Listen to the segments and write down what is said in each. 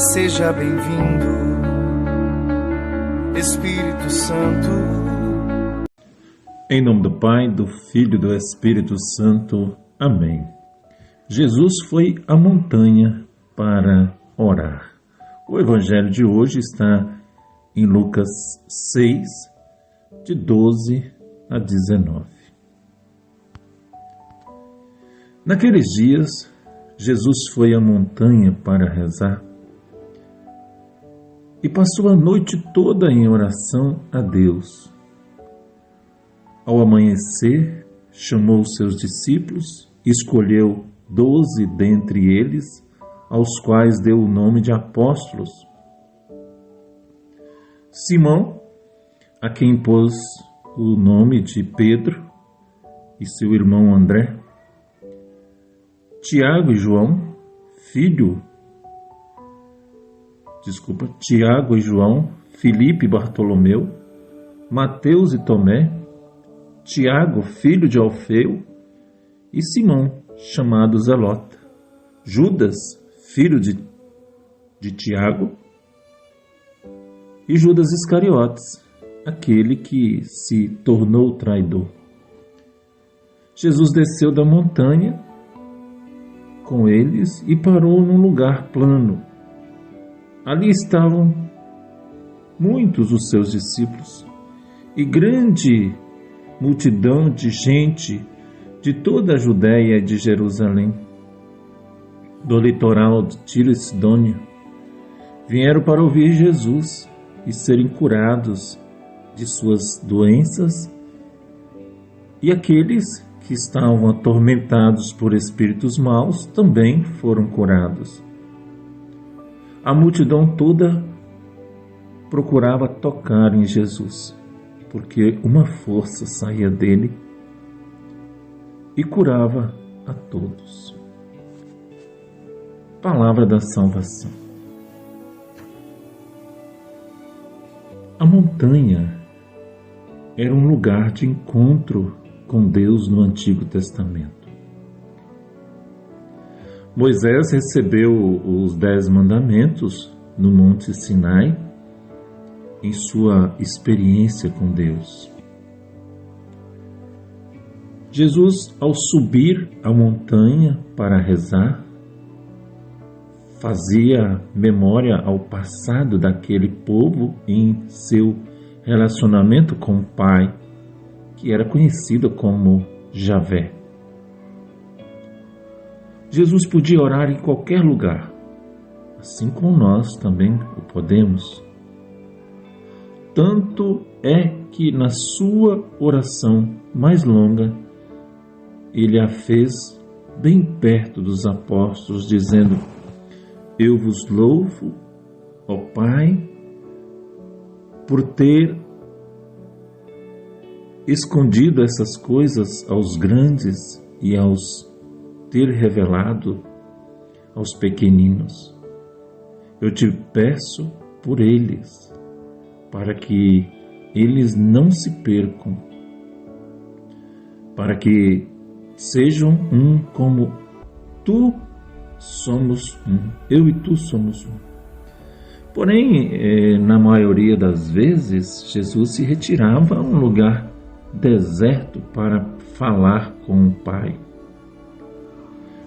Seja bem-vindo, Espírito Santo. Em nome do Pai, do Filho e do Espírito Santo. Amém. Jesus foi à montanha para orar. O evangelho de hoje está em Lucas 6, de 12 a 19. Naqueles dias, Jesus foi à montanha para rezar e passou a noite toda em oração a Deus. Ao amanhecer, chamou seus discípulos e escolheu 12 dentre eles, aos quais deu o nome de apóstolos. Simão, a quem pôs o nome de Pedro, e seu irmão André, Tiago e João, Filipe e Bartolomeu, Mateus e Tomé, Tiago, filho de Alfeu, e Simão, chamado Zelota, Judas, filho de Tiago, e Judas Iscariotes, aquele que se tornou traidor. Jesus desceu da montanha com eles e parou num lugar plano. Ali estavam muitos os seus discípulos e grande multidão de gente de toda a Judéia e de Jerusalém, do litoral de Tiro e Sidônia. Vieram para ouvir Jesus e serem curados de suas doenças, e aqueles que estavam atormentados por espíritos maus também foram curados. A multidão toda procurava tocar em Jesus, porque uma força saía dele e curava a todos. Palavra da salvação. A montanha era um lugar de encontro com Deus no Antigo Testamento. Moisés recebeu os 10 mandamentos no Monte Sinai em sua experiência com Deus. Jesus, ao subir a montanha para rezar, fazia memória ao passado daquele povo em seu relacionamento com o Pai, que era conhecido como Javé. Jesus podia orar em qualquer lugar, assim como nós também o podemos. Tanto é que na sua oração mais longa, ele a fez bem perto dos apóstolos, dizendo: Eu vos louvo, ó Pai, por ter escondido essas coisas aos grandes e aos ter revelado aos pequeninos. Eu te peço por eles, para que eles não se percam, para que sejam um como tu somos um, eu e tu somos um. Porém, na maioria das vezes, Jesus se retirava a um lugar deserto para falar com o Pai.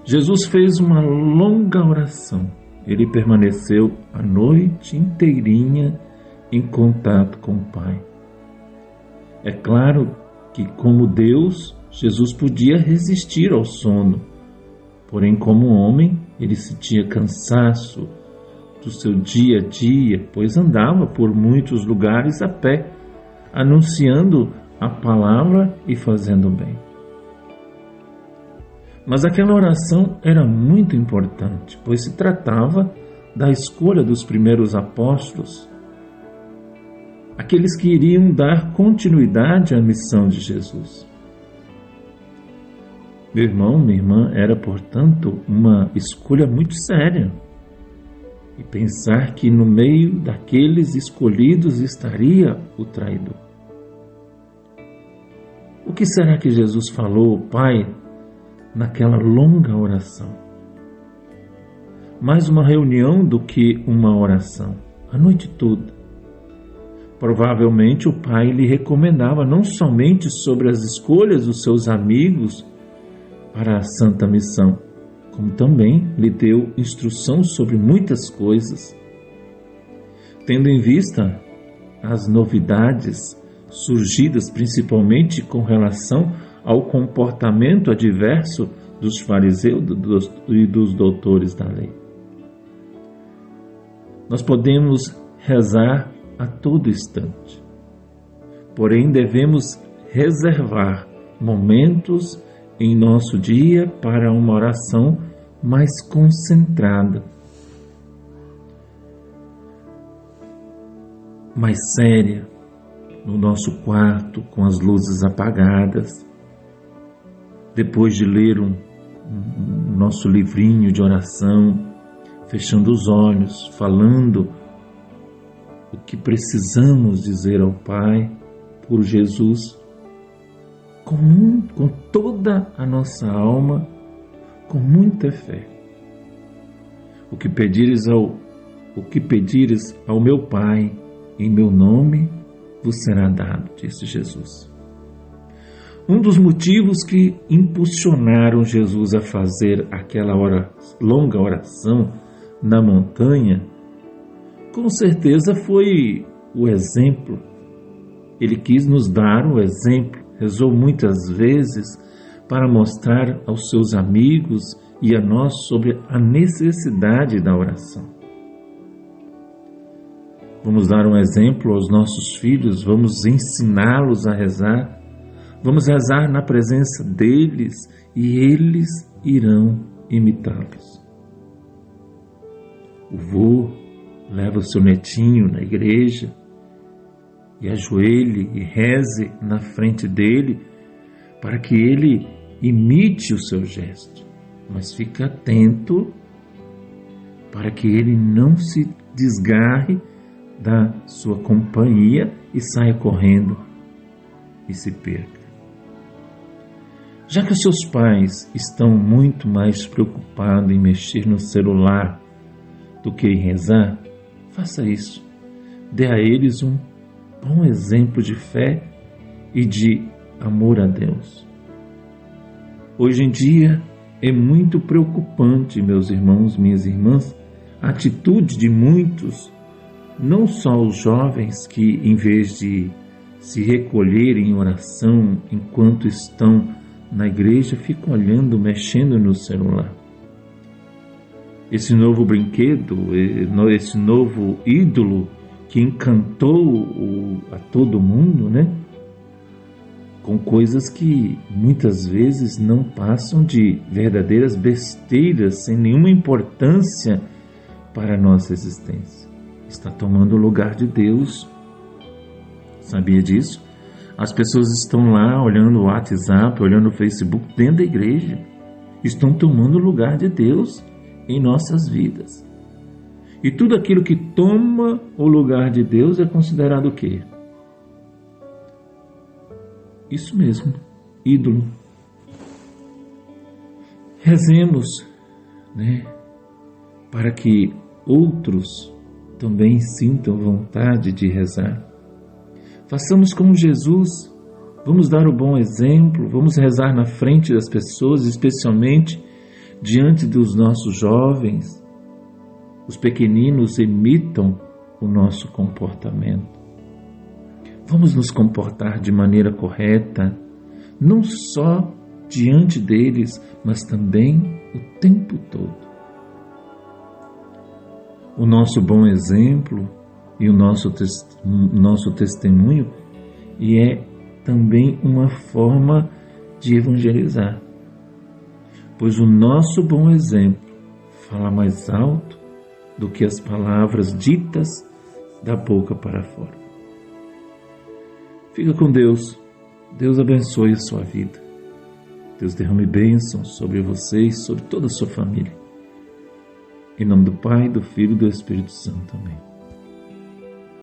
Jesus fez uma longa oração. Ele permaneceu a noite inteirinha em contato com o Pai. É claro que, como Deus, Jesus podia resistir ao sono. Porém, como homem, ele sentia cansaço do seu dia a dia, pois andava por muitos lugares a pé, anunciando a palavra e fazendo bem. Mas aquela oração era muito importante, pois se tratava da escolha dos primeiros apóstolos, aqueles que iriam dar continuidade à missão de Jesus. Meu irmão, minha irmã, era, portanto, uma escolha muito séria. E pensar que no meio daqueles escolhidos estaria o traidor. O que será que Jesus falou ao Pai naquela longa oração? mais uma reunião do que uma oração, a noite toda. Provavelmente o pai lhe recomendava não somente sobre as escolhas dos seus amigos para a santa missão, como também lhe deu instrução sobre muitas coisas. Tendo em vista as novidades surgidas principalmente com relação ao comportamento adverso dos fariseus e dos doutores da lei. Nós podemos rezar a todo instante, porém devemos reservar momentos em nosso dia para uma oração mais concentrada, mais séria, no nosso quarto, com as luzes apagadas, depois de ler nosso livrinho de oração, fechando os olhos, falando o que precisamos dizer ao Pai por Jesus, com toda a nossa alma, com muita fé. O que pedires ao meu Pai em meu nome vos será dado, disse Jesus. Um dos motivos que impulsionaram Jesus a fazer aquela longa oração na montanha, com certeza foi o exemplo. Ele quis nos dar o exemplo, rezou muitas vezes para mostrar aos seus amigos e a nós sobre a necessidade da oração. Vamos dar um exemplo aos nossos filhos, vamos ensiná-los a rezar, vamos rezar na presença deles e eles irão imitá-los. O vô leva o seu netinho na igreja e ajoelhe e reze na frente dele para que ele imite o seu gesto, mas fique atento para que ele não se desgarre da sua companhia e saia correndo e se perca. Já que os seus pais estão muito mais preocupados em mexer no celular do que em rezar, faça isso. Dê a eles um bom exemplo de fé e de amor a Deus. Hoje em dia é muito preocupante, meus irmãos, minhas irmãs, a atitude de muitos, não só os jovens que, em vez de se recolherem em oração enquanto estão na igreja, ficam olhando, mexendo no celular. Esse novo brinquedo, esse novo ídolo que encantou a todo mundo, né? Com coisas que muitas vezes não passam de verdadeiras besteiras, sem nenhuma importância para a nossa existência. Está tomando o lugar de Deus. Sabia disso? As pessoas estão lá olhando o WhatsApp, olhando o Facebook dentro da igreja. Estão tomando o lugar de Deus em nossas vidas. E tudo aquilo que toma o lugar de Deus é considerado o quê? Isso mesmo, ídolo. Rezemos, né, para que outros também sintam vontade de rezar. Façamos como Jesus, vamos dar o bom exemplo, vamos rezar na frente das pessoas, especialmente diante dos nossos jovens. Os pequeninos imitam o nosso comportamento. Vamos nos comportar de maneira correta, não só diante deles, mas também o tempo todo. O nosso bom exemplo e o nosso testemunho é também uma forma de evangelizar, pois o nosso bom exemplo fala mais alto do que as palavras ditas da boca para fora. Fica com Deus. Deus abençoe a sua vida. Deus derrame bênçãos sobre vocês, sobre toda a sua família. Em nome do Pai, do Filho e do Espírito Santo. Amém.